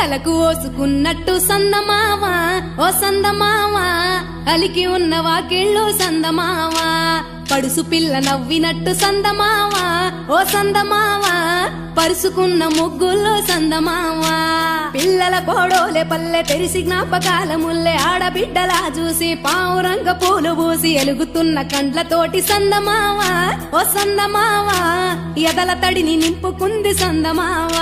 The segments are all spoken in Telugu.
తలకు ఓసుకున్నట్టు సందమావ ఓ సందమావ అలికి ఉన్న వాకిళ్ళు సందమావ పడుసు పిల్ల నవ్వినట్టు సందమావ ఓ సందమావ పరుసుకున్న ముగ్గుల్లో సందమావ పిల్లల కోడోలే పల్లె తెరిసి జ్ఞాపకాల ముల్లె ఆడబిడ్డలా చూసి పావురంగ పూలు పూసి ఎలుగుతున్న కండ్లతోటి సందమావ ఓ సందమావ ఎదల తడిని నింపుకుంది సందమావ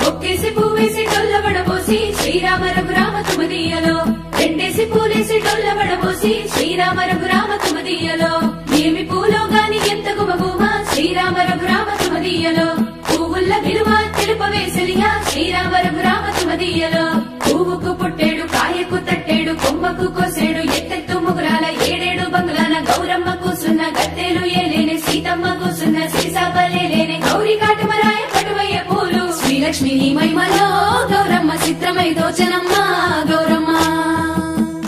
ఒక్కేసి పువ్వేసి డొల్లబడబోసి శ్రీరామ రఘురామ తుమదీయలో రెండేసి పూలేసి డొల్లబడబోసి శ్రీరామ రఘురామ తుమదీయలో ఏమి పూలో గాని ఎంత గుమగుమ శ్రీరామ రఘురామ తుమదీయలో పువ్వుల్ల విలువ తెలుపవేసలియా శ్రీరామ రఘురామ తుమదీయలో పువ్వుకు పుట్టేడు కాయకు తట్టేడు కొమ్మకు కోసేడు ఎత్తెత్తు ముగురాల ఏడేడు బంగులాన గౌరమ్మ కూసున్న గత్తెలు ఏలేనే సీతమ్మ కూసున్న సీసాపలేలేనే గౌరీ కాటమరాయ కటువయ్య పూలు శ్రీలక్ష్మి నీ మహిమలో గౌరమ్మ చిత్రమై దోచనమ్మ గౌరమ్మ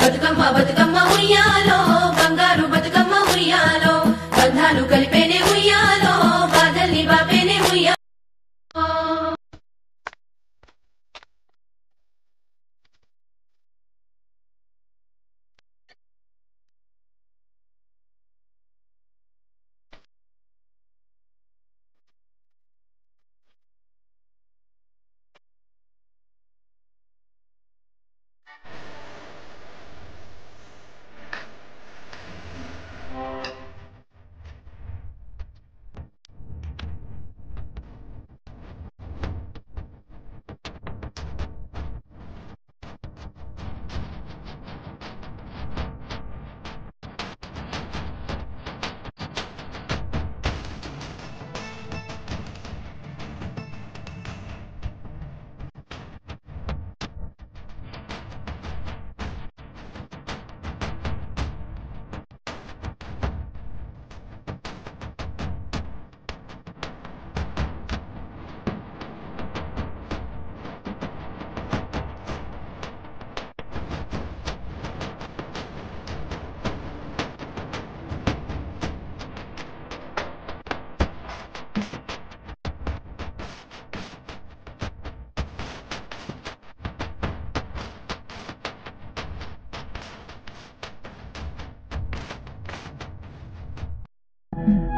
బతుకమ్మ బతుకమ్మ ఉయ్యాలో బంగారు బతుకమ్మ ఉయ్యాలో బంధాలు కలిపేనే ఉయ్యాలో బాధల్ని బాపేనే ఉయ్యాలో you